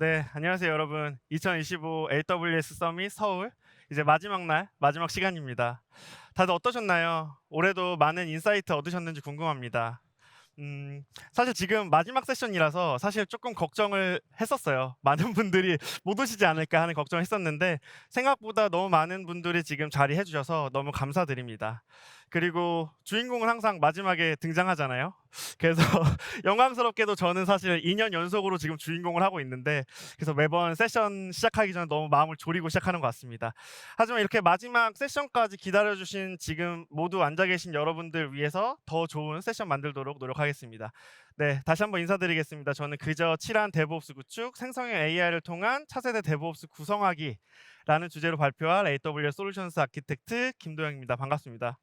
네. 안녕하세요, 여러분. 2025 AWS 서밋 서울 이제 마지막 날, 마지막 시간입니다. 다들 어떠셨나요? 올해도 많은 인사이트 얻으셨는지 궁금합니다. 사실 지금 마지막 세션이라서 사실 조금 걱정을 했었어요. 많은 분들이 못 오시지 않을까 하는 걱정을 했었는데 생각보다 너무 많은 분들이 지금 자리해 주셔서 너무 감사드립니다. 그리고 주인공은 항상 마지막에 등장하잖아요. 그래서 영광스럽게도 저는 사실 2년 연속으로 지금 주인공을 하고 있는데 그래서 매번 세션 시작하기 전에 너무 마음을 졸이고 시작하는 것 같습니다. 하지만 이렇게 마지막 세션까지 기다려 주신 지금 모두 앉아 계신 여러분들 위해서 더 좋은 세션 만들도록 노력하겠습니다. 네, 다시 한번 인사드리겠습니다. 저는 그저 칠한 데브옵스 구축, 생성형 AI를 통한 차세대 데브옵스 구성하기라는 주제로 발표할 AWS 솔루션스 아키텍트 김도영입니다. 반갑습니다.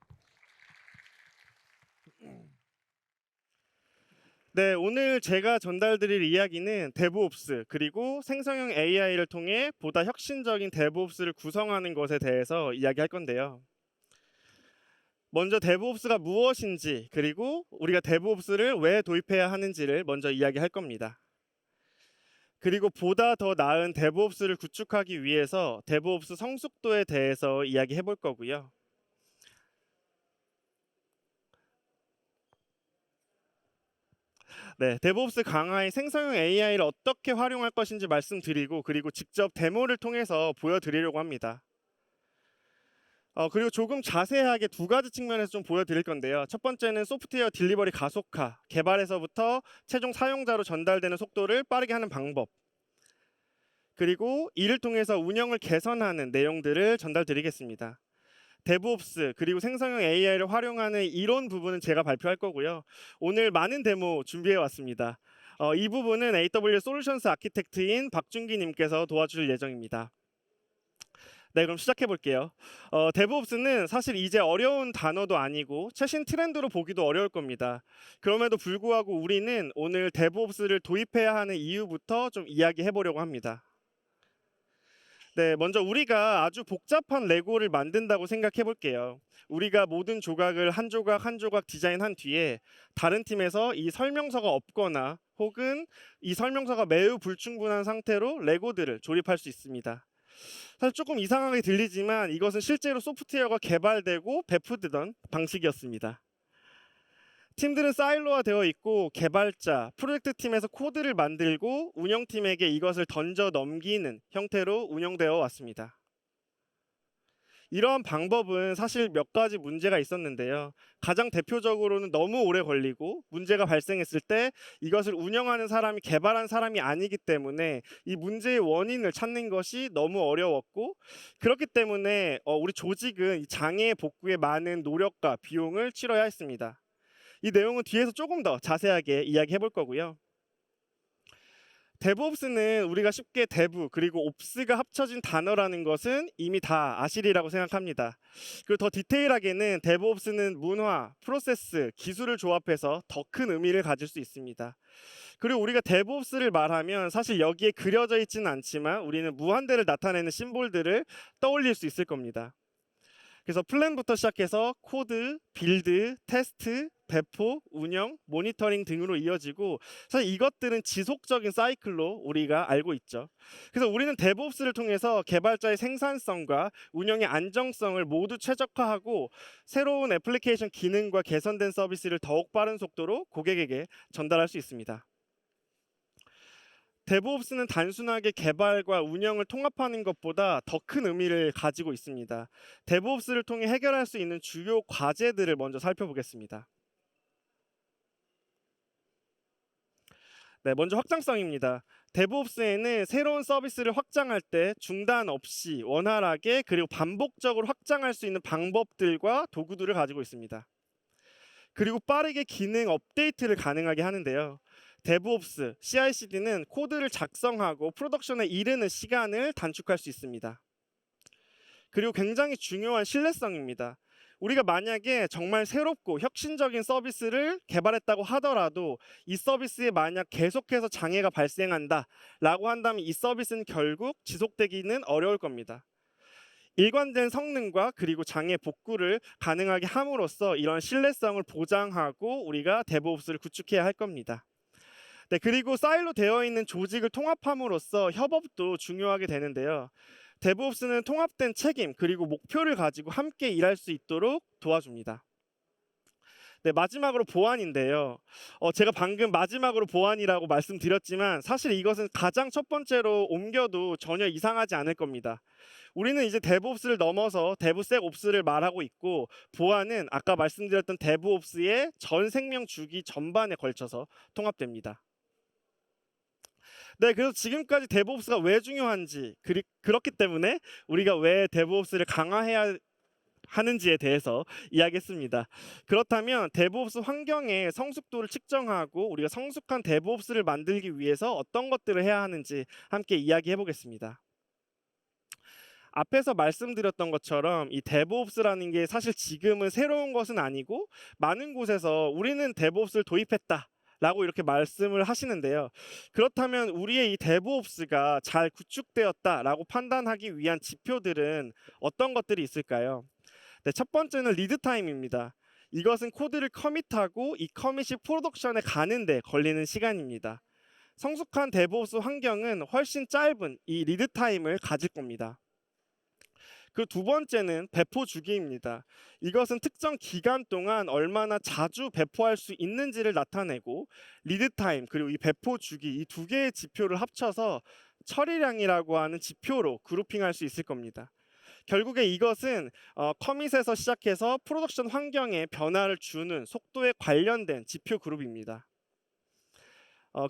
네, 오늘 제가 전달드릴 이야기는 데브옵스 그리고 생성형 AI를 통해 보다 혁신적인 데브옵스를 구성하는 것에 대해서 이야기할 건데요. 먼저 데브옵스가 무엇인지 그리고 우리가 데브옵스를 왜 도입해야 하는지를 먼저 이야기할 겁니다. 그리고 보다 더 나은 데브옵스를 구축하기 위해서 데브옵스 성숙도에 대해서 이야기해 볼 거고요. 네, 데브옵스 강화의 생성형 AI를 어떻게 활용할 것인지 말씀드리고 그리고 직접 데모를 통해서 보여드리려고 합니다. 그리고 조금 자세하게 두 가지 측면에서 좀 보여드릴 건데요. 첫 번째는 소프트웨어 딜리버리 가속화, 개발에서부터 최종 사용자로 전달되는 속도를 빠르게 하는 방법, 그리고 이를 통해서 운영을 개선하는 내용들을 전달드리겠습니다. 데브옵스 그리고 생성형 AI를 활용하는 이론 부분은 제가 발표할 거고요. 오늘 많은 데모 준비해 왔습니다. 이 부분은 AWS 솔루션스 아키텍트인 박준기 님께서 도와주실 예정입니다. 네, 그럼 시작해 볼게요. 데브옵스는 사실 이제 어려운 단어도 아니고 최신 트렌드로 보기도 어려울 겁니다. 그럼에도 불구하고 우리는 오늘 데브옵스를 도입해야 하는 이유부터 좀 이야기해 보려고 합니다. 네, 먼저 우리가 아주 복잡한 레고를 만든다고 생각해 볼게요. 우리가 모든 조각을 한 조각 한 조각 디자인한 뒤에 다른 팀에서 이 설명서가 없거나 혹은 이 설명서가 매우 불충분한 상태로 레고들을 조립할 수 있습니다. 사실 조금 이상하게 들리지만 이것은 실제로 소프트웨어가 개발되고 배포되던 방식이었습니다. 팀들은 사일로화 되어 있고 개발자, 프로젝트 팀에서 코드를 만들고 운영팀에게 이것을 던져 넘기는 형태로 운영되어 왔습니다. 이러한 방법은 사실 몇 가지 문제가 있었는데요. 가장 대표적으로는 너무 오래 걸리고 문제가 발생했을 때 이것을 운영하는 사람이 개발한 사람이 아니기 때문에 이 문제의 원인을 찾는 것이 너무 어려웠고 그렇기 때문에 우리 조직은 이 장애 복구에 많은 노력과 비용을 치러야 했습니다. 이 내용은 뒤에서 조금 더 자세하게 이야기해 볼 거고요. 데브옵스는 우리가 쉽게 데브 그리고 옵스가 합쳐진 단어라는 것은 이미 다 아시리라고 생각합니다. 그리고 더 디테일하게는 데브옵스는 문화, 프로세스, 기술을 조합해서 더 큰 의미를 가질 수 있습니다. 그리고 우리가 데브옵스를 말하면 사실 여기에 그려져 있지는 않지만 우리는 무한대를 나타내는 심볼들을 떠올릴 수 있을 겁니다. 그래서 플랜부터 시작해서 코드, 빌드, 테스트, 배포, 운영, 모니터링 등으로 이어지고 사실 이것들은 지속적인 사이클로 우리가 알고 있죠. 그래서 우리는 데브옵스를 통해서 개발자의 생산성과 운영의 안정성을 모두 최적화하고 새로운 애플리케이션 기능과 개선된 서비스를 더욱 빠른 속도로 고객에게 전달할 수 있습니다. 데브옵스는 단순하게 개발과 운영을 통합하는 것보다 더 큰 의미를 가지고 있습니다. 데브옵스를 통해 해결할 수 있는 주요 과제들을 먼저 살펴보겠습니다. 네, 먼저 확장성입니다. 데브옵스에는 새로운 서비스를 확장할 때 중단 없이 원활하게 그리고 반복적으로 확장할 수 있는 방법들과 도구들을 가지고 있습니다. 그리고 빠르게 기능 업데이트를 가능하게 하는데요. 데브옵스, CI/CD는 코드를 작성하고 프로덕션에 이르는 시간을 단축할 수 있습니다. 그리고 굉장히 중요한 신뢰성입니다. 우리가 만약에 정말 새롭고 혁신적인 서비스를 개발했다고 하더라도 이 서비스에 만약 계속해서 장애가 발생한다라고 한다면 이 서비스는 결국 지속되기는 어려울 겁니다. 일관된 성능과 그리고 장애 복구를 가능하게 함으로써 이런 신뢰성을 보장하고 우리가 데브옵스를 구축해야 할 겁니다. 네, 그리고 사일로 되어 있는 조직을 통합함으로써 협업도 중요하게 되는데요. 데브옵스는 통합된 책임 그리고 목표를 가지고 함께 일할 수 있도록 도와줍니다. 네, 마지막으로 보안인데요. 제가 방금 마지막으로 보안이라고 말씀드렸지만 사실 이것은 가장 첫 번째로 옮겨도 전혀 이상하지 않을 겁니다. 우리는 이제 데브옵스를 넘어서 데브섹옵스를 말하고 있고, 보안은 아까 말씀드렸던 데브옵스의 전 생명 주기 전반에 걸쳐서 통합됩니다. 네, 그래서 지금까지 데브옵스가 왜 중요한지, 그렇기 때문에 우리가 왜 데브옵스를 강화해야 하는지에 대해서 이야기했습니다. 그렇다면 데브옵스 환경의 성숙도를 측정하고 우리가 성숙한 데브옵스를 만들기 위해서 어떤 것들을 해야 하는지 함께 이야기해 보겠습니다. 앞에서 말씀드렸던 것처럼 이 데브옵스라는 게 사실 지금은 새로운 것은 아니고, 많은 곳에서 우리는 데브옵스를 도입했다 라고 이렇게 말씀을 하시는데요. 그렇다면 우리의 이 데브옵스가 잘 구축되었다라고 판단하기 위한 지표들은 어떤 것들이 있을까요? 네, 첫 번째는 리드 타임입니다. 이것은 코드를 커밋하고 이 커밋이 프로덕션에 가는데 걸리는 시간입니다. 성숙한 데브옵스 환경은 훨씬 짧은 이 리드 타임을 가질 겁니다. 그 두 번째는 배포 주기입니다. 이것은 특정 기간 동안 얼마나 자주 배포할 수 있는지를 나타내고, 리드 타임 그리고 이 배포 주기, 이 두 개의 지표를 합쳐서 처리량이라고 하는 지표로 그룹핑할 수 있을 겁니다. 결국에 이것은 커밋에서 시작해서 프로덕션 환경에 변화를 주는 속도에 관련된 지표 그룹입니다.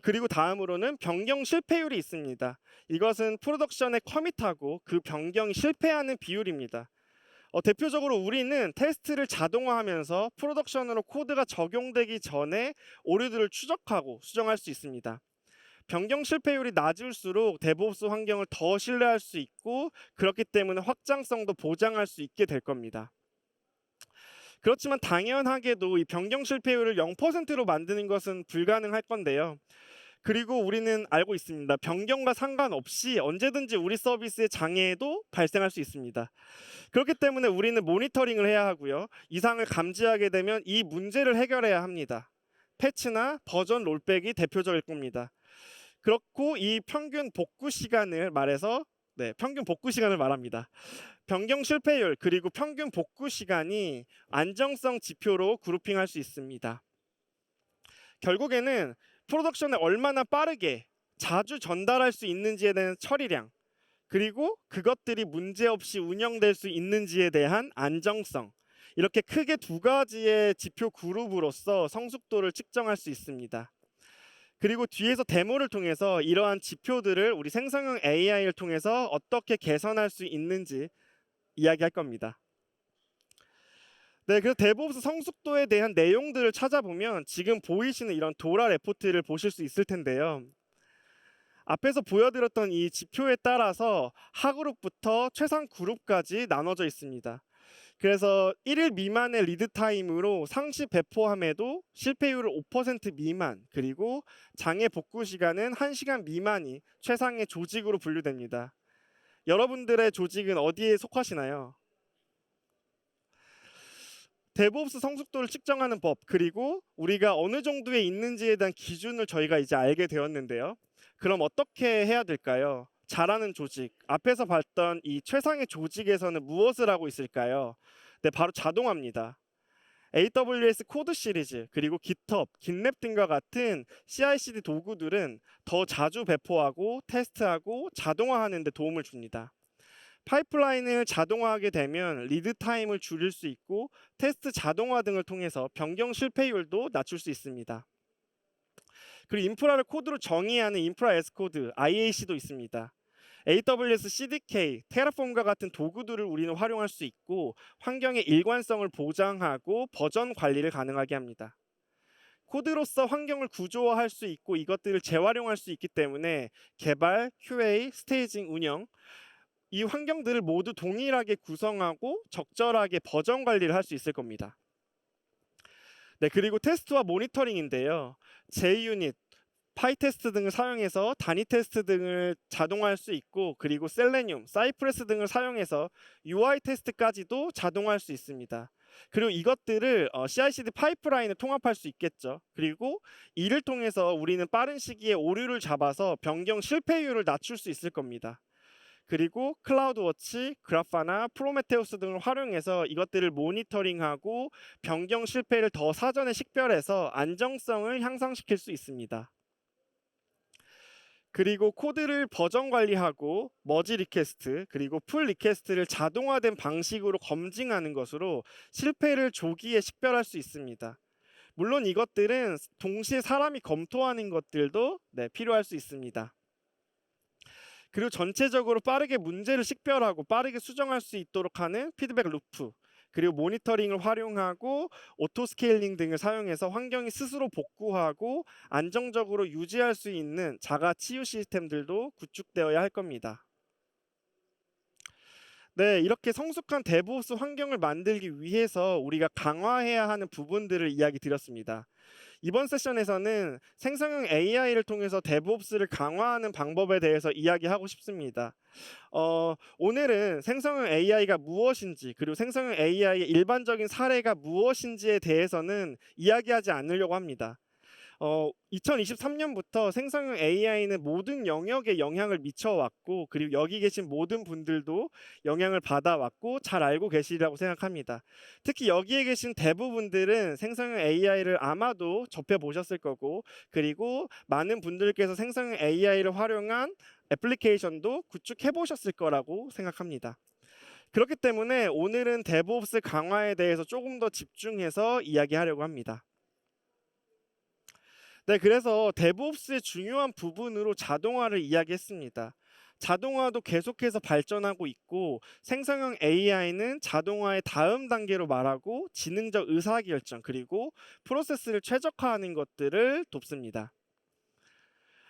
그리고 다음으로는 변경 실패율이 있습니다. 이것은 프로덕션에 커밋하고 그 변경이 실패하는 비율입니다. 대표적으로 우리는 테스트를 자동화하면서 프로덕션으로 코드가 적용되기 전에 오류들을 추적하고 수정할 수 있습니다. 변경 실패율이 낮을수록 데브옵스 환경을 더 신뢰할 수 있고, 그렇기 때문에 확장성도 보장할 수 있게 될 겁니다. 그렇지만 당연하게도 이 변경 실패율을 0%로 만드는 것은 불가능할 건데요. 그리고 우리는 알고 있습니다. 변경과 상관없이 언제든지 우리 서비스의 장애도 발생할 수 있습니다. 그렇기 때문에 우리는 모니터링을 해야 하고요. 이상을 감지하게 되면 이 문제를 해결해야 합니다. 패치나 버전 롤백이 대표적일 겁니다. 그렇고 이 평균 복구 시간을 말해서, 평균 복구 시간을 말합니다. 변경 실패율 그리고 평균 복구 시간이 안정성 지표로 그룹핑할 수 있습니다. 결국에는 프로덕션에 얼마나 빠르게 자주 전달할 수 있는지에 대한 처리량, 그리고 그것들이 문제없이 운영될 수 있는지에 대한 안정성, 이렇게 크게 두 가지의 지표 그룹으로서 성숙도를 측정할 수 있습니다. 그리고 뒤에서 데모를 통해서 이러한 지표들을 우리 생성형 AI를 통해서 어떻게 개선할 수 있는지 이야기할 겁니다. 네, 그래서 데브옵스 성숙도에 대한 내용들을 찾아보면 지금 보이시는 이런 도라 레포트를 보실 수 있을 텐데요. 앞에서 보여드렸던 이 지표에 따라서 하그룹부터 최상 그룹까지 나눠져 있습니다. 그래서 1일 미만의 리드 타임으로 상시 배포함에도 실패율을 5% 미만, 그리고 장애 복구 시간은 1시간 미만이 최상의 조직으로 분류됩니다. 여러분들의 조직은 어디에 속하시나요? 데브옵스 성숙도를 측정하는 법, 그리고 우리가 어느 정도에 있는지에 대한 기준을 저희가 이제 알게 되었는데요. 그럼 어떻게 해야 될까요? 잘하는 조직, 앞에서 봤던 이 최상의 조직에서는 무엇을 하고 있을까요? 네, 바로 자동화입니다. AWS 코드 시리즈, 그리고 GitHub, GitLab 등과 같은 CI/CD 도구들은 더 자주 배포하고 테스트하고 자동화하는 데 도움을 줍니다. 파이프라인을 자동화하게 되면 리드 타임을 줄일 수 있고, 테스트 자동화 등을 통해서 변경 실패율도 낮출 수 있습니다. 그리고 인프라를 코드로 정의하는 인프라 에스 코드 IAC도 있습니다. AWS CDK, 테라폼과 같은 도구들을 우리는 활용할 수 있고, 환경의 일관성을 보장하고 버전 관리를 가능하게 합니다. 코드로서 환경을 구조화할 수 있고 이것들을 재활용할 수 있기 때문에 개발, QA, 스테이징, 운영, 이 환경들을 모두 동일하게 구성하고 적절하게 버전 관리를 할 수 있을 겁니다. 네, 그리고 테스트와 모니터링인데요. JUnit, 파이테스트 등을 사용해서 단위 테스트 등을 자동화할 수 있고, 그리고 셀레늄, 사이프레스 등을 사용해서 UI 테스트까지도 자동화할 수 있습니다. 그리고 이것들을 CI/CD 파이프라인을 통합할 수 있겠죠. 그리고 이를 통해서 우리는 빠른 시기에 오류를 잡아서 변경 실패율을 낮출 수 있을 겁니다. 그리고 클라우드워치, 그라파나, 프로메테우스 등을 활용해서 이것들을 모니터링하고 변경 실패를 더 사전에 식별해서 안정성을 향상시킬 수 있습니다. 그리고 코드를 버전 관리하고 머지 리퀘스트 그리고 풀 리퀘스트를 자동화된 방식으로 검증하는 것으로 실패를 조기에 식별할 수 있습니다. 물론 이것들은 동시에 사람이 검토하는 것들도 필요할 수 있습니다. 그리고 전체적으로 빠르게 문제를 식별하고 빠르게 수정할 수 있도록 하는 피드백 루프, 그리고 모니터링을 활용하고 오토 스케일링 등을 사용해서 환경이 스스로 복구하고 안정적으로 유지할 수 있는 자가 치유 시스템들도 구축되어야 할 겁니다. 네, 이렇게 성숙한 데브옵스 환경을 만들기 위해서 우리가 강화해야 하는 부분들을 이야기 드렸습니다. 이번 세션에서는 생성형 AI를 통해서 데브옵스를 강화하는 방법에 대해서 이야기하고 싶습니다. 오늘은 생성형 AI가 무엇인지 그리고 생성형 AI의 일반적인 사례가 무엇인지에 대해서는 이야기하지 않으려고 합니다. 2023년부터 생성형 AI는 모든 영역에 영향을 미쳐왔고 그리고 여기 계신 모든 분들도 영향을 받아왔고 잘 알고 계시리라고 생각합니다. 특히 여기에 계신 대부분들은 생성형 AI를 아마도 접해보셨을 거고 그리고 많은 분들께서 생성형 AI를 활용한 애플리케이션도 구축해보셨을 거라고 생각합니다. 그렇기 때문에 오늘은 데브옵스 강화에 대해서 조금 더 집중해서 이야기하려고 합니다. 네, 그래서 데브옵스의 중요한 부분으로 자동화를 이야기했습니다. 자동화도 계속해서 발전하고 있고 생성형 AI는 자동화의 다음 단계로 말하고 지능적 의사결정 그리고 프로세스를 최적화하는 것들을 돕습니다.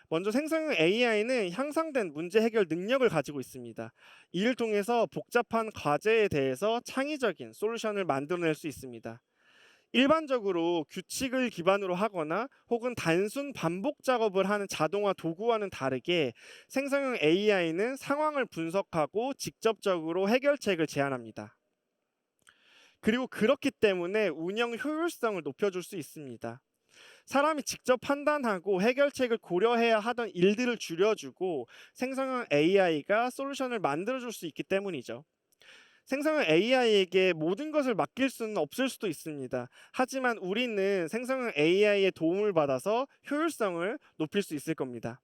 먼저 생성형 AI는 향상된 문제 해결 능력을 가지고 있습니다. 이를 통해서 복잡한 과제에 대해서 창의적인 솔루션을 만들어낼 수 있습니다. 일반적으로 규칙을 기반으로 하거나 혹은 단순 반복 작업을 하는 자동화 도구와는 다르게 생성형 AI는 상황을 분석하고 직접적으로 해결책을 제안합니다. 그리고 그렇기 때문에 운영 효율성을 높여줄 수 있습니다. 사람이 직접 판단하고 해결책을 고려해야 하던 일들을 줄여주고 생성형 AI가 솔루션을 만들어줄 수 있기 때문이죠. 생성형 AI에게 모든 것을 맡길 수는 없을 수도 있습니다. 하지만 우리는 생성형 AI의 도움을 받아서 효율성을 높일 수 있을 겁니다.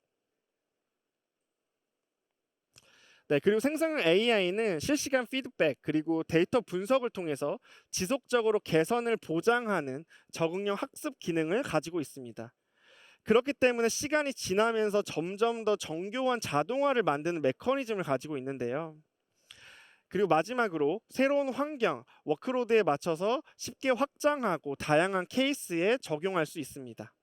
네, 그리고 생성형 AI는 실시간 피드백 그리고 데이터 분석을 통해서 지속적으로 개선을 보장하는 적응형 학습 기능을 가지고 있습니다. 그렇기 때문에 시간이 지나면서 점점 더 정교한 자동화를 만드는 메커니즘을 가지고 있는데요. 그리고 마지막으로 새로운 환경, 워크로드에 맞춰서 쉽게 확장하고 다양한 케이스에 적용할 수 있습니다.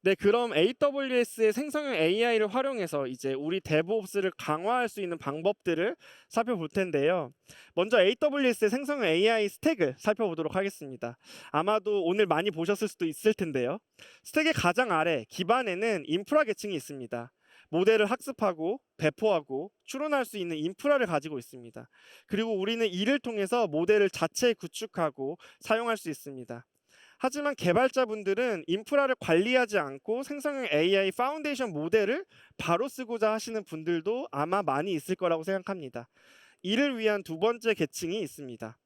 네, 그럼 AWS의 생성형 AI를 활용해서 이제 우리 데브옵스를 강화할 수 있는 방법들을 살펴볼 텐데요. 먼저 AWS의 생성형 AI 스택을 살펴보도록 하겠습니다. 아마도 오늘 많이 보셨을 수도 있을 텐데요. 스택의 가장 아래 기반에는 인프라 계층이 있습니다. 모델을 학습하고 배포하고 추론할 수 있는 인프라를 가지고 있습니다. 그리고 우리는 이를 통해서 모델을 자체 구축하고 사용할 수 있습니다. 하지만 개발자분들은 인프라를 관리하지 않고 생성형 AI 파운데이션 모델을 바로 쓰고자 하시는 분들도 아마 많이 있을 거라고 생각합니다. 이를 위한 두 번째 계층이 있습니다.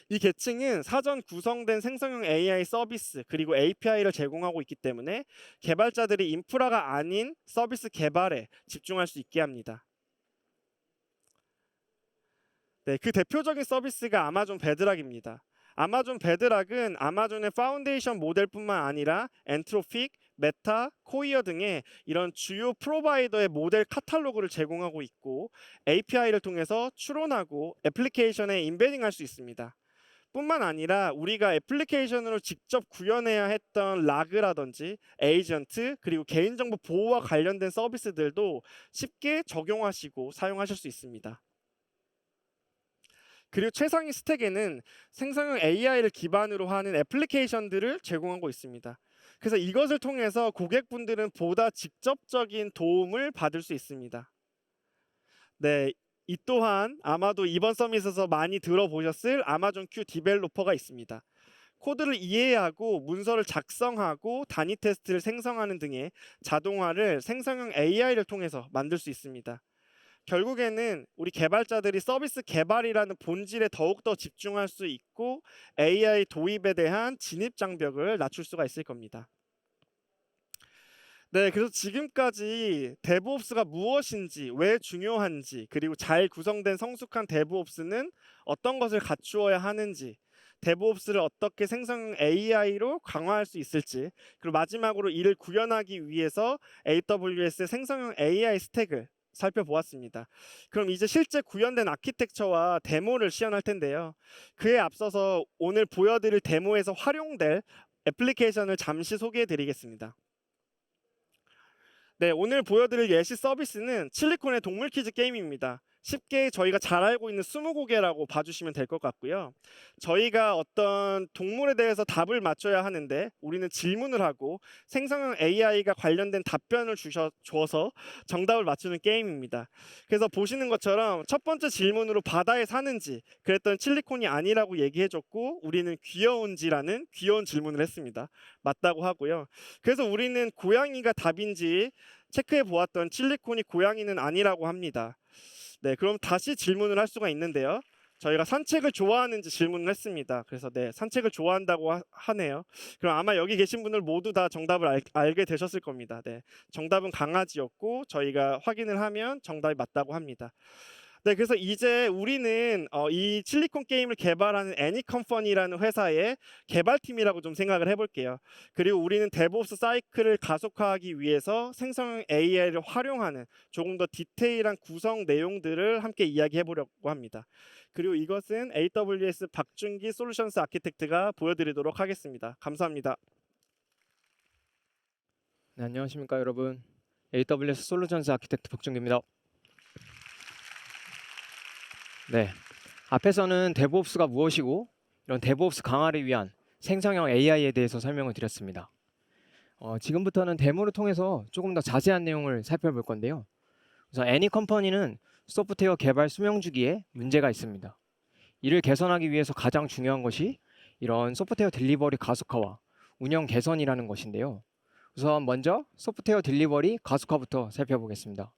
이 계층은 사전 구성된 생성형 AI 서비스 그리고 API를 제공하고 있기 때문에 개발자들이 인프라가 아닌 서비스 개발에 집중할 수 있게 합니다. 네, 그 대표적인 서비스가 아마존 베드락입니다. 아마존 베드락은 아마존의 파운데이션 모델뿐만 아니라 엔트로픽, 메타, 코이어 등의 이런 주요 프로바이더의 모델 카탈로그를 제공하고 있고 API를 통해서 추론하고 애플리케이션에 임베딩할 수 있습니다. 뿐만 아니라 우리가 애플리케이션으로 직접 구현해야 했던 라그라든지 에이전트 그리고 개인정보 보호와 관련된 서비스들도 쉽게 적용하시고 사용하실 수 있습니다. 그리고 최상위 스택에는 생성형 AI를 기반으로 하는 애플리케이션들을 제공하고 있습니다. 그래서 이것을 통해서 고객분들은 보다 직접적인 도움을 받을 수 있습니다. 네, 이 또한 아마도 이번 서밋에서 많이 들어보셨을 아마존 큐 디벨로퍼가 있습니다. 코드를 이해하고 문서를 작성하고 단위 테스트를 생성하는 등의 자동화를 생성형 AI를 통해서 만들 수 있습니다. 결국에는 우리 개발자들이 서비스 개발이라는 본질에 더욱더 집중할 수 있고 AI 도입에 대한 진입 장벽을 낮출 수가 있을 겁니다. 네, 그래서 지금까지 데브옵스가 무엇인지, 왜 중요한지, 그리고 잘 구성된 성숙한 데브옵스는 어떤 것을 갖추어야 하는지, 데브옵스를 어떻게 생성 AI로 강화할 수 있을지, 그리고 마지막으로 이를 구현하기 위해서 AWS의 생성형 AI 스택을 살펴보았습니다. 그럼 이제 실제 구현된 아키텍처와 데모를 시연할 텐데요. 그에 앞서서 오늘 보여드릴 데모에서 활용될 애플리케이션을 잠시 소개해 드리겠습니다. 네, 오늘 보여드릴 예시 서비스는 칠리콘의 동물 퀴즈 게임입니다. 쉽게 저희가 잘 알고 있는 스무고개라고 봐주시면 될 것 같고요. 저희가 어떤 동물에 대해서 답을 맞춰야 하는데 우리는 질문을 하고 생성형 AI가 관련된 답변을 줘서 정답을 맞추는 게임입니다. 그래서 보시는 것처럼 첫 번째 질문으로 바다에 사는지 그랬던 칠리콘이 아니라고 얘기해줬고 우리는 귀여운지라는 귀여운 질문을 했습니다. 맞다고 하고요. 그래서 우리는 고양이가 답인지 체크해 보았던 칠리콘이 고양이는 아니라고 합니다. 네, 그럼 다시 질문을 할 수가 있는데요. 저희가 산책을 좋아하는지 질문을 했습니다. 그래서 네, 산책을 좋아한다고 하네요. 그럼 아마 여기 계신 분들 모두 다 정답을 알게 되셨을 겁니다. 네, 정답은 강아지였고 저희가 확인을 하면 정답이 맞다고 합니다. 네, 그래서 이제 우리는 이 칠리콘 게임을 개발하는 애니컴퍼니라는 회사의 개발팀이라고 좀 생각을 해볼게요. 그리고 우리는 데브옵스 사이클을 가속화하기 위해서 생성형 AI를 활용하는 조금 더 디테일한 구성 내용들을 함께 이야기해보려고 합니다. 그리고 이것은 AWS 박준기 솔루션스 아키텍트가 보여드리도록 하겠습니다. 감사합니다. 네, 안녕하십니까 여러분. AWS 솔루션스 아키텍트 박준기입니다. 네, 앞에서는 데브옵스가 무엇이고 이런 데브옵스 강화를 위한 생성형 AI에 대해서 설명을 드렸습니다. 지금부터는 데모를 통해서 조금 더 자세한 내용을 살펴볼 건데요. 우선 애니컴퍼니는 소프트웨어 개발 수명 주기에 문제가 있습니다. 이를 개선하기 위해서 가장 중요한 것이 이런 소프트웨어 딜리버리 가속화와 운영 개선이라는 것인데요. 우선 먼저 소프트웨어 딜리버리 가속화부터 살펴보겠습니다.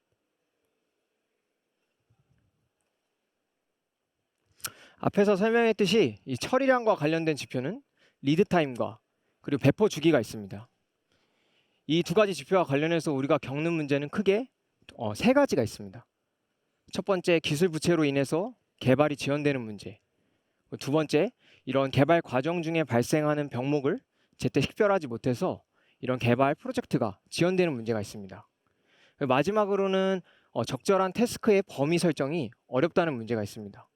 앞에서 설명했듯이 이 처리량과 관련된 지표는 리드 타임과 그리고 배포 주기가 있습니다. 이 두 가지 지표와 관련해서 우리가 겪는 문제는 크게 세 가지가 있습니다. 첫 번째, 기술 부채로 인해서 개발이 지연되는 문제. 두 번째, 이런 개발 과정 중에 발생하는 병목을 제때 식별하지 못해서 이런 개발 프로젝트가 지연되는 문제가 있습니다. 마지막으로는 적절한 태스크의 범위 설정이 어렵다는 문제가 있습니다.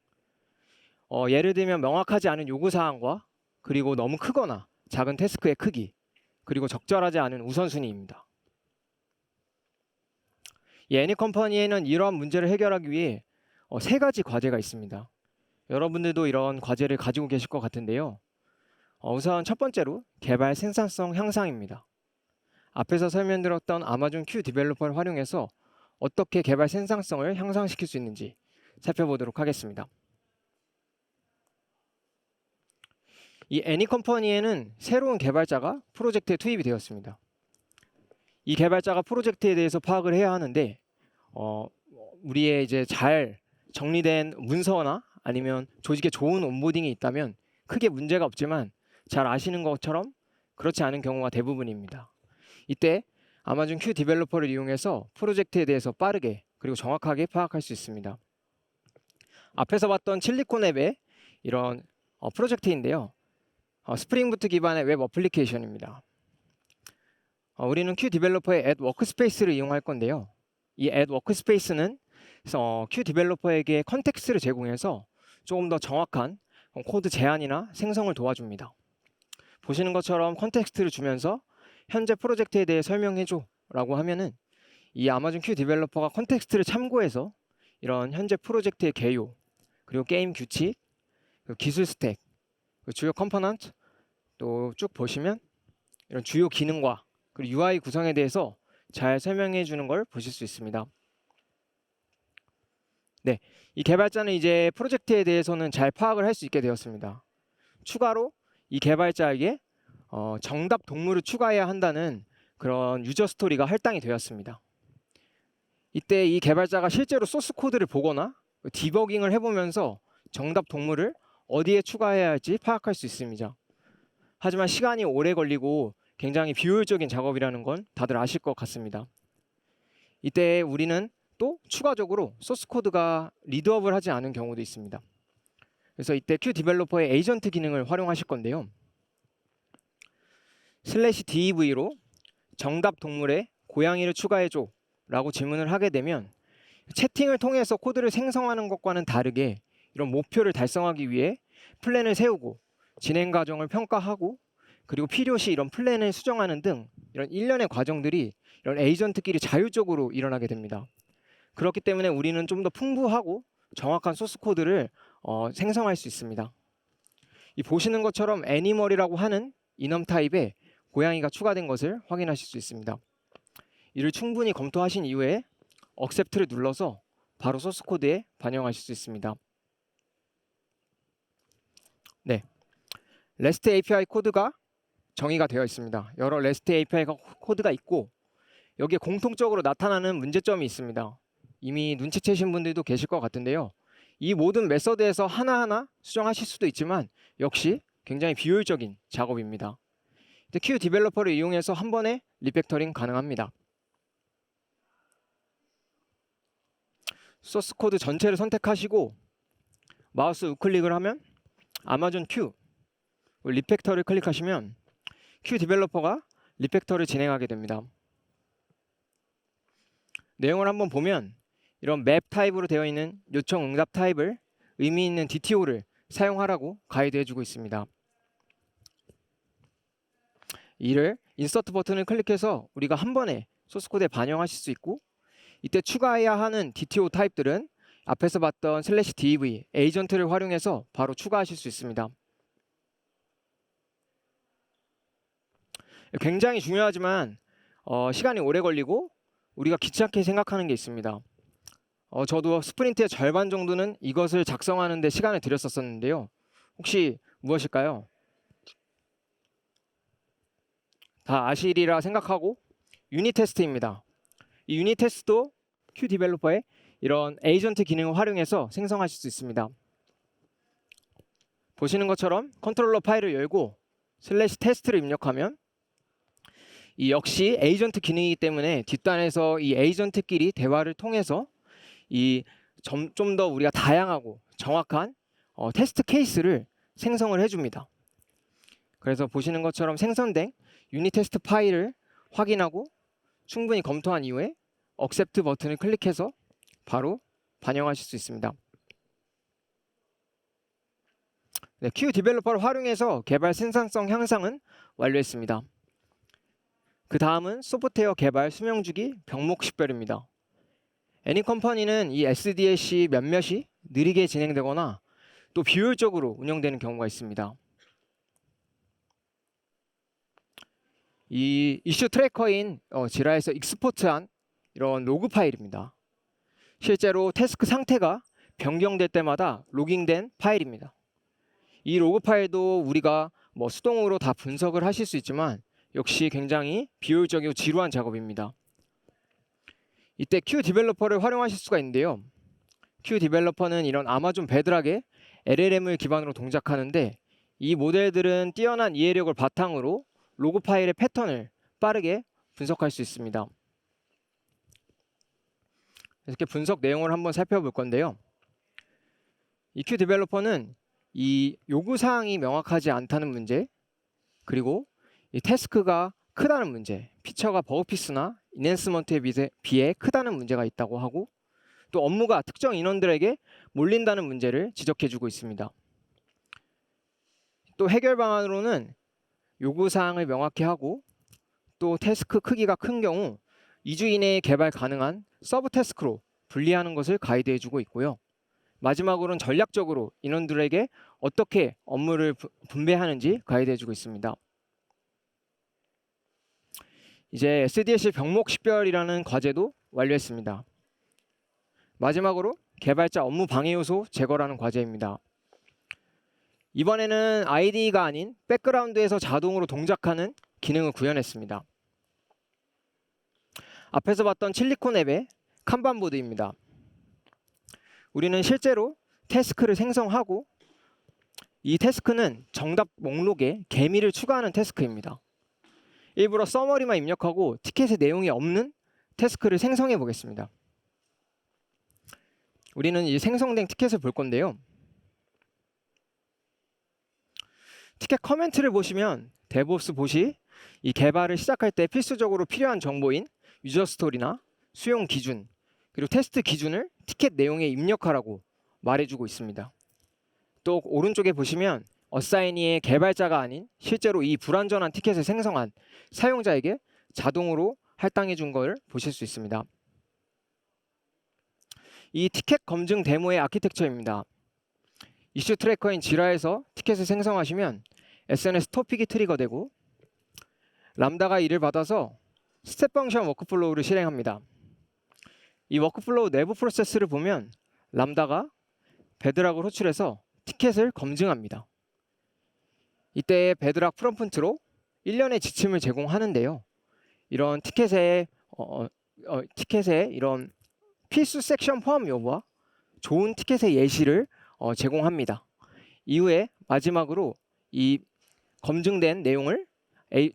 예를 들면 명확하지 않은 요구사항과 그리고 너무 크거나 작은 태스크의 크기, 그리고 적절하지 않은 우선순위입니다. 이 애니컴퍼니에는 이러한 문제를 해결하기 위해 세 가지 과제가 있습니다. 여러분들도 이런 과제를 가지고 계실 것 같은데요. 우선 첫 번째로 개발 생산성 향상입니다. 앞에서 설명드렸던 아마존 큐 디벨로퍼를 활용해서 어떻게 개발 생산성을 향상시킬 수 있는지 살펴보도록 하겠습니다. 이 애니컴퍼니에는 새로운 개발자가 프로젝트에 투입이 되었습니다. 이 개발자가 프로젝트에 대해서 파악을 해야 하는데 우리의 이제 잘 정리된 문서나 아니면 조직에 좋은 온보딩이 있다면 크게 문제가 없지만 잘 아시는 것처럼 그렇지 않은 경우가 대부분입니다. 이때 아마존 큐 디벨로퍼를 이용해서 프로젝트에 대해서 빠르게 그리고 정확하게 파악할 수 있습니다. 앞에서 봤던 칠리콘 앱의 이런 프로젝트인데요. 스프링 부트 기반의 웹 어플리케이션입니다. 우리는 큐 디벨로퍼의 앳 워크스페이스를 이용할 건데요. 이 앳 워크스페이스는 큐 디벨로퍼에게 컨텍스트를 제공해서 조금 더 정확한 코드 제안이나 생성을 도와줍니다. 보시는 것처럼 컨텍스트를 주면서 현재 프로젝트에 대해 설명해줘 라고 하면은 이 아마존 큐 디벨로퍼가 컨텍스트를 참고해서 이런 현재 프로젝트의 개요, 그리고 게임 규칙, 그리고 기술 스택, 주요 컴포넌트 또 쭉 보시면 이런 주요 기능과 그리고 UI 구성에 대해서 잘 설명해 주는 걸 보실 수 있습니다. 이 개발자는 이제 프로젝트에 대해서는 잘 파악을 할 수 있게 되었습니다. 추가로 이 개발자에게 정답 동물을 추가해야 한다는 그런 유저 스토리가 할당이 되었습니다. 이때 이 개발자가 실제로 소스 코드를 보거나 디버깅을 해보면서 정답 동물을 어디에 추가해야 할지 파악할 수 있습니다. 하지만 시간이 오래 걸리고 굉장히 비효율적인 작업이라는 건 다들 아실 것 같습니다. 이때 우리는 또 추가적으로 소스 코드가 리드업을 하지 않은 경우도 있습니다. 그래서 이때 Q 디벨로퍼의 에이전트 기능을 활용하실 건데요. /dev로 정답 동물에 고양이를 추가해줘 라고 질문을 하게 되면 채팅을 통해서 코드를 생성하는 것과는 다르게 이런 목표를 달성하기 위해 플랜을 세우고 진행 과정을 평가하고 그리고 필요시 이런 플랜을 수정하는 등 이런 일련의 과정들이 이런 에이전트끼리 자율적으로 일어나게 됩니다. 그렇기 때문에 우리는 좀 더 풍부하고 정확한 소스 코드를 생성할 수 있습니다. 이 보시는 것처럼 애니멀이라고 하는 이넘 타입에 고양이가 추가된 것을 확인하실 수 있습니다. 이를 충분히 검토하신 이후에 accept를 눌러서 바로 소스 코드에 반영하실 수 있습니다. 네, REST API 코드가 정의가 되어 있습니다. 여러 REST API 코드가 있고 여기에 공통적으로 나타나는 문제점이 있습니다. 이미 눈치채신 분들도 계실 것 같은데요. 이 모든 메서드에서 하나하나 수정하실 수도 있지만 역시 굉장히 비효율적인 작업입니다. Q 디벨로퍼를 이용해서 한 번에 리팩터링 가능합니다. 소스 코드 전체를 선택하시고 마우스 우클릭을 하면 아마존 Q 리팩터를 클릭하시면 Q 디벨로퍼가 리팩터를 진행하게 됩니다. 내용을 한번 보면 이런 맵 타입으로 되어 있는 요청 응답 타입을 의미 있는 DTO를 사용하라고 가이드해주고 있습니다. 이를 인서트 버튼을 클릭해서 우리가 한 번에 소스 코드에 반영하실 수 있고 이때 추가해야 하는 DTO 타입들은 앞에서 봤던 /dev 에이전트를 활용해서 바로 추가하실 수 있습니다. 굉장히 중요하지만 시간이 오래 걸리고 우리가 귀찮게 생각하는 게 있습니다. 저도 스프린트의 절반 정도는 이것을 작성하는 데 시간을 들였었는데요. 혹시 무엇일까요? 다 아시리라 생각하고 유닛 테스트입니다. 이 유닛 테스트도 Q 디벨로퍼의 이런 에이전트 기능을 활용해서 생성하실 수 있습니다. 보시는 것처럼 컨트롤러 파일을 열고 /test를 입력하면 이 역시 에이전트 기능이기 때문에 뒷단에서 이 에이전트끼리 대화를 통해서 이 좀 더 우리가 다양하고 정확한 테스트 케이스를 생성을 해줍니다. 그래서 보시는 것처럼 생성된 유닛 테스트 파일을 확인하고 충분히 검토한 이후에 accept 버튼을 클릭해서 바로 반영하실 수 있습니다. 네, Q 디벨로퍼를 활용해서 개발 생산성 향상은 완료했습니다. 그 다음은 소프트웨어 개발 수명주기 병목 식별입니다. 애니컴퍼니는 이 SDLC 몇몇이 느리게 진행되거나 또 비효율적으로 운영되는 경우가 있습니다. 이 이슈 트래커인 지라에서 익스포트한 이런 로그 파일입니다. 실제로 태스크 상태가 변경될 때마다 로깅된 파일입니다. 이 로그 파일도 우리가 수동으로 다 분석을 하실 수 있지만 역시 굉장히 비효율적이고 지루한 작업입니다. 이때 Q 디벨로퍼를 활용하실 수가 있는데요. Q 디벨로퍼는 이런 아마존 베드락의 LLM을 기반으로 동작하는데 이 모델들은 뛰어난 이해력을 바탕으로 로그 파일의 패턴을 빠르게 분석할 수 있습니다. 이렇게 분석 내용을 한번 살펴볼 건데요. 이 Q 디벨로퍼는 이 요구 사항이 명확하지 않다는 문제, 그리고 이 태스크가 크다는 문제, 피처가 버그피스나 인핸스먼트에 비해 크다는 문제가 있다고 하고 또 업무가 특정 인원들에게 몰린다는 문제를 지적해주고 있습니다. 또 해결 방안으로는 요구사항을 명확히 하고 또 태스크 크기가 큰 경우 2주 이내에 개발 가능한 서브 태스크로 분리하는 것을 가이드해주고 있고요. 마지막으로는 전략적으로 인원들에게 어떻게 업무를 분배하는지 가이드해주고 있습니다. 이제 SDLC 병목 식별이라는 과제도 완료했습니다. 마지막으로 개발자 업무 방해 요소 제거라는 과제입니다. 이번에는 IDE가 아닌 백그라운드에서 자동으로 동작하는 기능을 구현했습니다. 앞에서 봤던 칠리콘 앱의 칸반보드입니다. 우리는 실제로 태스크를 생성하고 이 태스크는 정답 목록에 개미를 추가하는 태스크입니다. 일부러 서머리만 입력하고 티켓의 내용이 없는 태스크를 생성해 보겠습니다. 우리는 이 생성된 티켓을 볼 건데요. 티켓 커멘트를 보시면 데브옵스 봇이 이 개발을 시작할 때 필수적으로 필요한 정보인 유저 스토리나 수용 기준 그리고 테스트 기준을 티켓 내용에 입력하라고 말해주고 있습니다. 또 오른쪽에 보시면 어사이니의 개발자가 아닌 실제로 이 불완전한 티켓을 생성한 사용자에게 자동으로 할당해 준 걸 보실 수 있습니다. 이 티켓 검증 데모의 아키텍처입니다. 이슈 트래커인 지라에서 티켓을 생성하시면 SNS 토픽이 트리거되고 람다가 이를 받아서 스텝 펑션 워크플로우를 실행합니다. 이 워크플로우 내부 프로세스를 보면 람다가 베드락을 호출해서 티켓을 검증합니다. 이때 베드락 프롬프트로 일련의 지침을 제공하는데요. 이런 티켓의 이런 필수 섹션 포함 여부와 좋은 티켓의 예시를 제공합니다. 이후에 마지막으로 이 검증된 내용을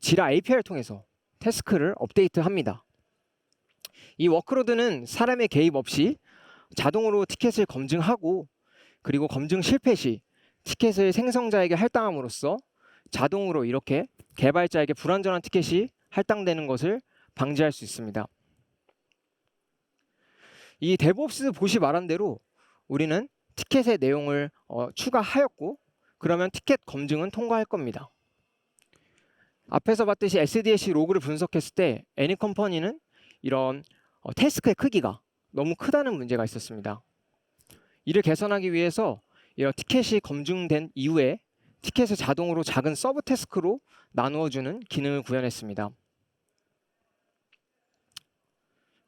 지라 API를 통해서 태스크를 업데이트합니다. 이 워크로드는 사람의 개입 없이 자동으로 티켓을 검증하고 그리고 검증 실패 시 티켓을 생성자에게 할당함으로써 자동으로 이렇게 개발자에게 불완전한 티켓이 할당되는 것을 방지할 수 있습니다. 이 데브옵스 봇이 말한 대로 우리는 티켓의 내용을 추가하였고 그러면 티켓 검증은 통과할 겁니다. 앞에서 봤듯이 SDLC 로그를 분석했을 때 애니컴퍼니는 이런 태스크의 크기가 너무 크다는 문제가 있었습니다. 이를 개선하기 위해서 이런 티켓이 검증된 이후에 티켓을 자동으로 작은 서브 태스크로 나누어주는 기능을 구현했습니다.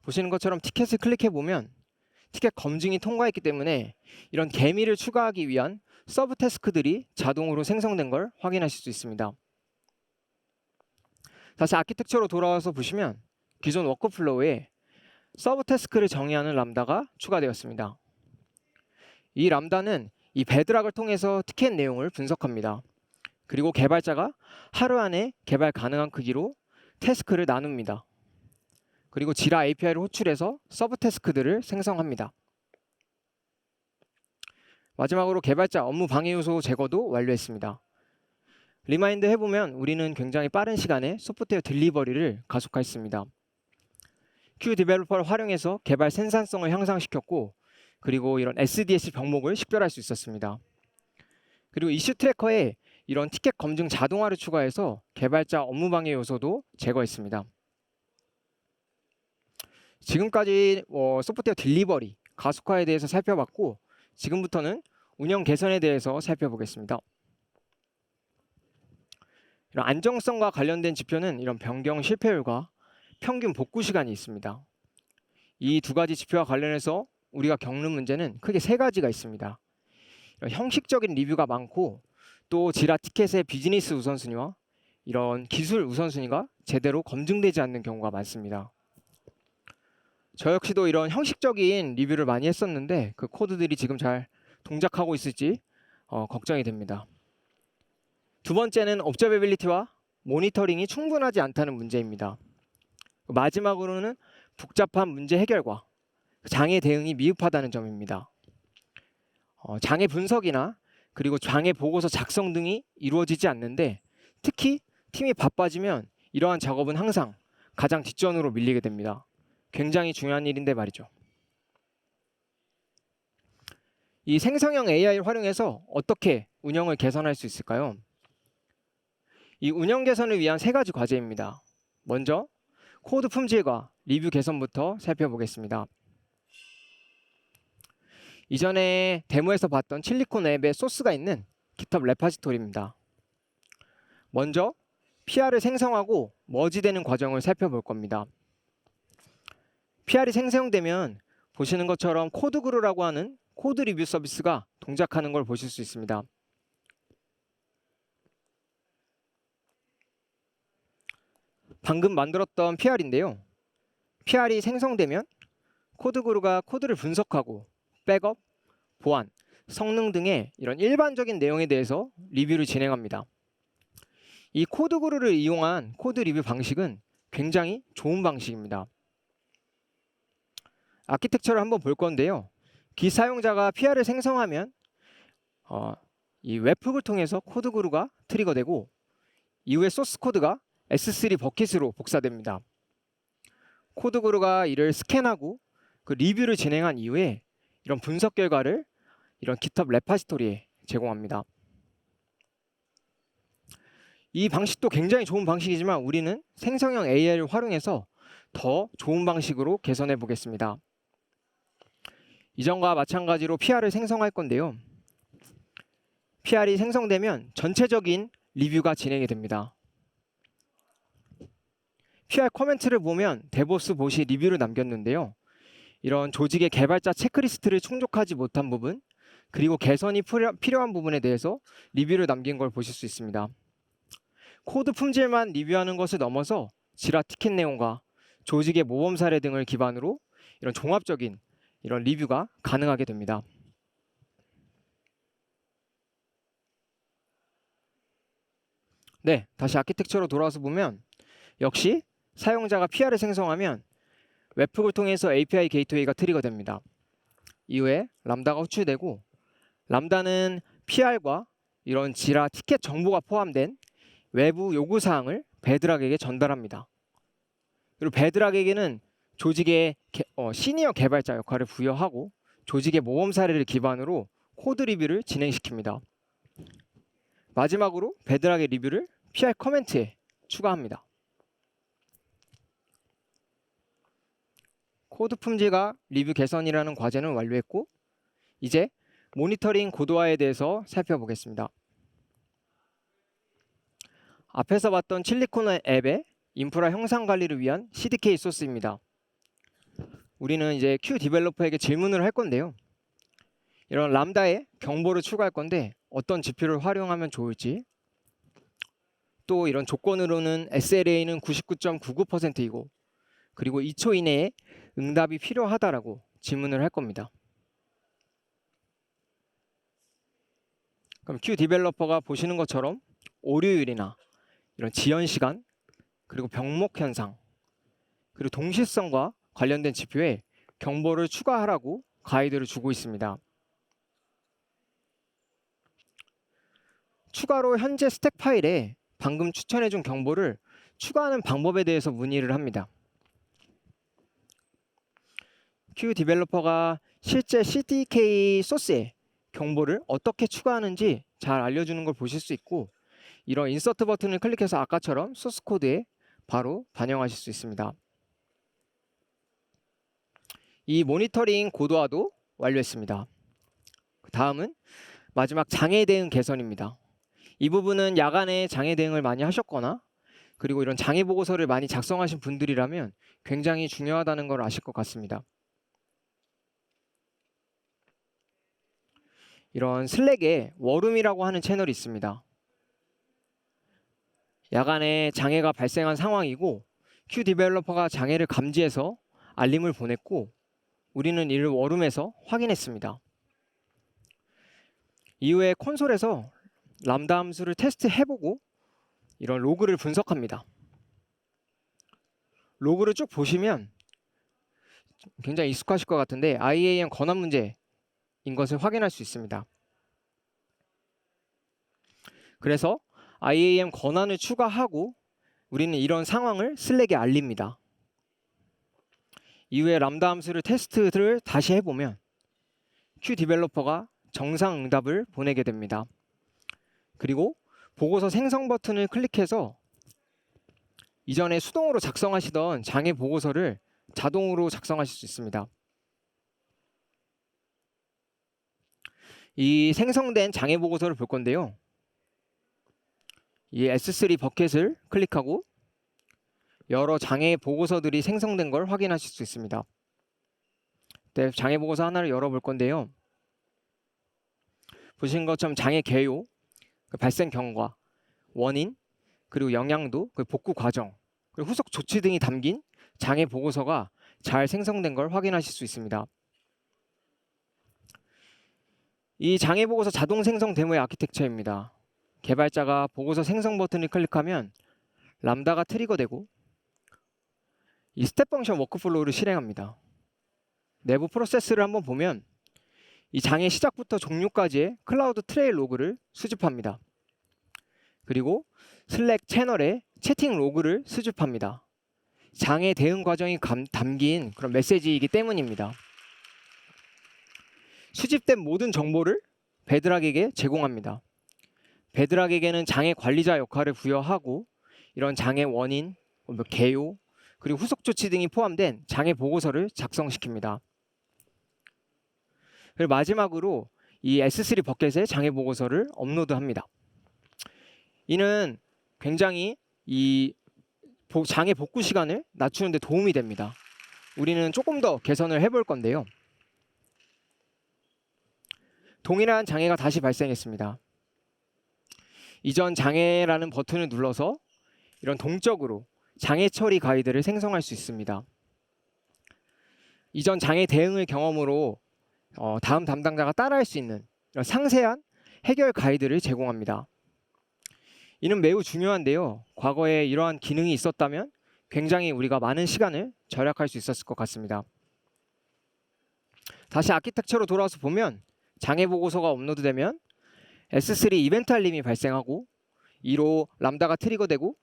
보시는 것처럼 티켓을 클릭해 보면 티켓 검증이 통과했기 때문에 이런 개미를 추가하기 위한 서브 태스크들이 자동으로 생성된 걸 확인하실 수 있습니다. 다시 아키텍처로 돌아와서 보시면 기존 워크플로우에 서브 태스크를 정의하는 람다가 추가되었습니다. 이 람다는 이 베드락을 통해서 티켓 내용을 분석합니다. 그리고 개발자가 하루 안에 개발 가능한 크기로 태스크를 나눕니다. 그리고 지라 API를 호출해서 서브 태스크들을 생성합니다. 마지막으로 개발자 업무 방해 요소 제거도 완료했습니다. 리마인드 해보면 우리는 굉장히 빠른 시간에 소프트웨어 딜리버리를 가속화했습니다. Q 디벨로퍼를 활용해서 개발 생산성을 향상시켰고 그리고 이런 SDLC 병목을 식별할 수 있었습니다. 그리고 이슈 트래커에 이런 티켓 검증 자동화를 추가해서 개발자 업무 방해 요소도 제거했습니다. 지금까지 소프트웨어 딜리버리, 가속화에 대해서 살펴봤고 지금부터는 운영 개선에 대해서 살펴보겠습니다. 이런 안정성과 관련된 지표는 이런 변경 실패율과 평균 복구 시간이 있습니다. 이 두 가지 지표와 관련해서 우리가 겪는 문제는 크게 세 가지가 있습니다. 이런 형식적인 리뷰가 많고 또 지라 티켓의 비즈니스 우선순위와 이런 기술 우선순위가 제대로 검증되지 않는 경우가 많습니다. 저 역시도 이런 형식적인 리뷰를 많이 했었는데 그 코드들이 지금 잘 동작하고 있을지 걱정이 됩니다. 두 번째는 옵저베빌리티와 모니터링이 충분하지 않다는 문제입니다. 마지막으로는 복잡한 문제 해결과 장애 대응이 미흡하다는 점입니다. 장애 분석이나 그리고 장애 보고서 작성 등이 이루어지지 않는데 특히 팀이 바빠지면 이러한 작업은 항상 가장 뒷전으로 밀리게 됩니다. 굉장히 중요한 일인데 말이죠. 이 생성형 AI를 활용해서 어떻게 운영을 개선할 수 있을까요? 이 운영 개선을 위한 세 가지 과제입니다. 먼저 코드 품질과 리뷰 개선부터 살펴보겠습니다. 이전에 데모에서 봤던 칠리콘 앱의 소스가 있는 GitHub 레파지토리입니다. 먼저 PR을 생성하고 머지되는 과정을 살펴볼 겁니다. PR이 생성되면 보시는 것처럼 코드그루라고 하는 코드 리뷰 서비스가 동작하는 걸 보실 수 있습니다. 방금 만들었던 PR인데요. PR이 생성되면 코드그루가 코드를 분석하고 백업, 보안, 성능 등의 이런 일반적인 내용에 대해서 리뷰를 진행합니다. 이 코드그루를 이용한 코드 리뷰 방식은 굉장히 좋은 방식입니다. 아키텍처를 한번 볼 건데요. 기 사용자가 PR을 생성하면 이 웹훅을 통해서 코드그루가 트리거되고 이후에 소스 코드가 S3 버킷으로 복사됩니다. 코드그루가 이를 스캔하고 그 리뷰를 진행한 이후에 이런 분석 결과를 이런 GitHub 레파지토리에 제공합니다. 이 방식도 굉장히 좋은 방식이지만 우리는 생성형 AI를 활용해서 더 좋은 방식으로 개선해 보겠습니다. 이전과 마찬가지로 PR을 생성할 건데요. PR이 생성되면 전체적인 리뷰가 진행이 됩니다. PR 코멘트를 보면 데보스 봇이 리뷰를 남겼는데요. 이런 조직의 개발자 체크리스트를 충족하지 못한 부분, 그리고 개선이 필요한 부분에 대해서 리뷰를 남긴 걸 보실 수 있습니다. 코드 품질만 리뷰하는 것을 넘어서 지라 티켓 내용과 조직의 모범 사례 등을 기반으로 이런 종합적인 이런 리뷰가 가능하게 됩니다. 네, 다시 아키텍처로 돌아와서 보면 역시 사용자가 PR을 생성하면 웹훅을 통해서 API 게이트웨이가 트리거 됩니다. 이후에 람다가 호출되고 람다는 PR과 이런 지라 티켓 정보가 포함된 외부 요구사항을 베드락에게 전달합니다. 그리고 베드락에게는 조직의 시니어 개발자 역할을 부여하고 조직의 모범 사례를 기반으로 코드 리뷰를 진행시킵니다. 마지막으로 베드락의 리뷰를 PR 커멘트에 추가합니다. 코드 품질과 리뷰 개선이라는 과제는 완료했고 이제 모니터링 고도화에 대해서 살펴보겠습니다. 앞에서 봤던 칠리콘 앱의 인프라 형상 관리를 위한 CDK 소스입니다. 우리는 이제 Q 디벨로퍼에게 질문을 할 건데요. 이런 람다에 경보를 추가할 건데 어떤 지표를 활용하면 좋을지, 또 이런 조건으로는 SLA는 99.99%이고 그리고 2초 이내에 응답이 필요하다라고 질문을 할 겁니다. 그럼 Q 디벨로퍼가 보시는 것처럼 오류율이나 이런 지연 시간, 그리고 병목 현상, 그리고 동시성과 관련된 지표에 경보를 추가하라고 가이드를 주고 있습니다. 추가로 현재 스택 파일에 방금 추천해준 경보를 추가하는 방법에 대해서 문의를 합니다. Q 디벨로퍼가 실제 CDK 소스에 경보를 어떻게 추가하는지 잘 알려주는 걸 보실 수 있고 이런 인서트 버튼을 클릭해서 아까처럼 소스 코드에 바로 반영하실 수 있습니다. 이 모니터링 고도화도 완료했습니다. 다음은 마지막 장애 대응 개선입니다. 이 부분은 야간에 장애 대응을 많이 하셨거나 그리고 이런 장애 보고서를 많이 작성하신 분들이라면 굉장히 중요하다는 걸 아실 것 같습니다. 이런 슬랙에 워룸이라고 하는 채널이 있습니다. 야간에 장애가 발생한 상황이고 Q 디벨로퍼가 장애를 감지해서 알림을 보냈고 우리는 이를 워룸에서 확인했습니다. 이후에 콘솔에서 람다 함수를 테스트해보고 이런 로그를 분석합니다. 로그를 쭉 보시면 굉장히 익숙하실 것 같은데 IAM 권한 문제인 것을 확인할 수 있습니다. 그래서 IAM 권한을 추가하고 우리는 이런 상황을 슬랙에 알립니다. 이후에 람다 함수를 테스트를 다시 해보면 Q 디벨로퍼가 정상 응답을 보내게 됩니다. 그리고 보고서 생성 버튼을 클릭해서 이전에 수동으로 작성하시던 장애 보고서를 자동으로 작성하실 수 있습니다. 이 생성된 장애 보고서를 볼 건데요. 이 S3 버켓을 클릭하고 여러 장애 보고서들이 생성된 걸 확인하실 수 있습니다. 네, 장애 보고서 하나를 열어볼 건데요. 보신 것처럼 장애 개요, 그 발생 경과, 원인, 그리고 영향도, 그 복구 과정, 그리고 후속 조치 등이 담긴 장애 보고서가 잘 생성된 걸 확인하실 수 있습니다. 이 장애 보고서 자동 생성 데모의 아키텍처입니다. 개발자가 보고서 생성 버튼을 클릭하면 람다가 트리거되고 이 스텝 펑션 워크플로우를 실행합니다. 내부 프로세스를 한번 보면 이 장애 시작부터 종료까지의 클라우드 트레일 로그를 수집합니다. 그리고 슬랙 채널에 채팅 로그를 수집합니다. 장애 대응 과정이 담긴 그런 메시지이기 때문입니다. 수집된 모든 정보를 베드락에게 제공합니다. 베드락에게는 장애 관리자 역할을 부여하고 이런 장애 원인, 개요, 그리고 후속 조치 등이 포함된 장애 보고서를 작성시킵니다. 그리고 마지막으로 이 S3 버켓에 장애 보고서를 업로드합니다. 이는 굉장히 이 장애 복구 시간을 낮추는 데 도움이 됩니다. 우리는 조금 더 개선을 해볼 건데요. 동일한 장애가 다시 발생했습니다. 이전 장애라는 버튼을 눌러서 이런 동적으로 장애 처리 가이드를 생성할 수 있습니다. 이전 장애 대응을 경험으로 다음 담당자가 따라할 수 있는 이런 상세한 해결 가이드를 제공합니다. 이는 매우 중요한데요. 과거에 이러한 기능이 있었다면 굉장히 우리가 많은 시간을 절약할 수 있었을 것 같습니다. 다시 아키텍처로 돌아와서 보면 장애 보고서가 업로드되면 S3 이벤트 알림이 발생하고 이로 람다가 트리거되고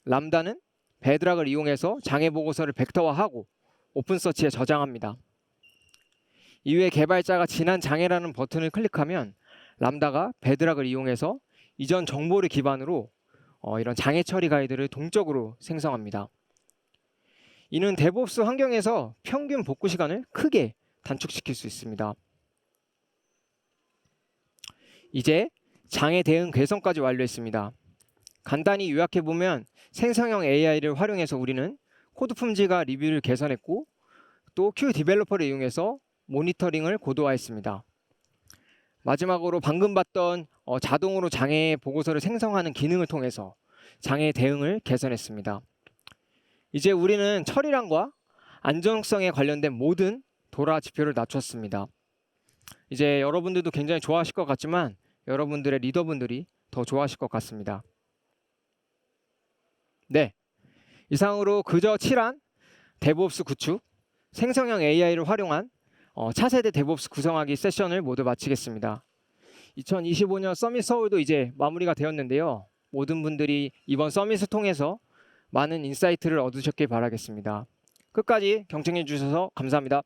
람다는 베드락을 이용해서 장애 보고서를 벡터화하고 오픈서치에 저장합니다. 이후에 개발자가 지난 장애라는 버튼을 클릭하면 람다가 베드락을 이용해서 이전 정보를 기반으로 이런 장애 처리 가이드를 동적으로 생성합니다. 이는 데브옵스 환경에서 평균 복구 시간을 크게 단축시킬 수 있습니다. 이제 장애 대응 개선까지 완료했습니다. 간단히 요약해보면 생성형 AI를 활용해서 우리는 코드 품질과 리뷰를 개선했고 또 Q 디벨로퍼를 이용해서 모니터링을 고도화했습니다. 마지막으로 방금 봤던 자동으로 장애 보고서를 생성하는 기능을 통해서 장애 대응을 개선했습니다. 이제 우리는 처리량과 안정성에 관련된 모든 도라 지표를 낮췄습니다. 이제 여러분들도 굉장히 좋아하실 것 같지만 여러분들의 리더분들이 더 좋아하실 것 같습니다. 네, 이상으로 그저 칠한 데브옵스 구축, 생성형 AI를 활용한 차세대 데브옵스 구성하기 세션을 모두 마치겠습니다. 2025년 서밋 서울도 이제 마무리가 되었는데요. 모든 분들이 이번 서밋을 통해서 많은 인사이트를 얻으셨길 바라겠습니다. 끝까지 경청해 주셔서 감사합니다.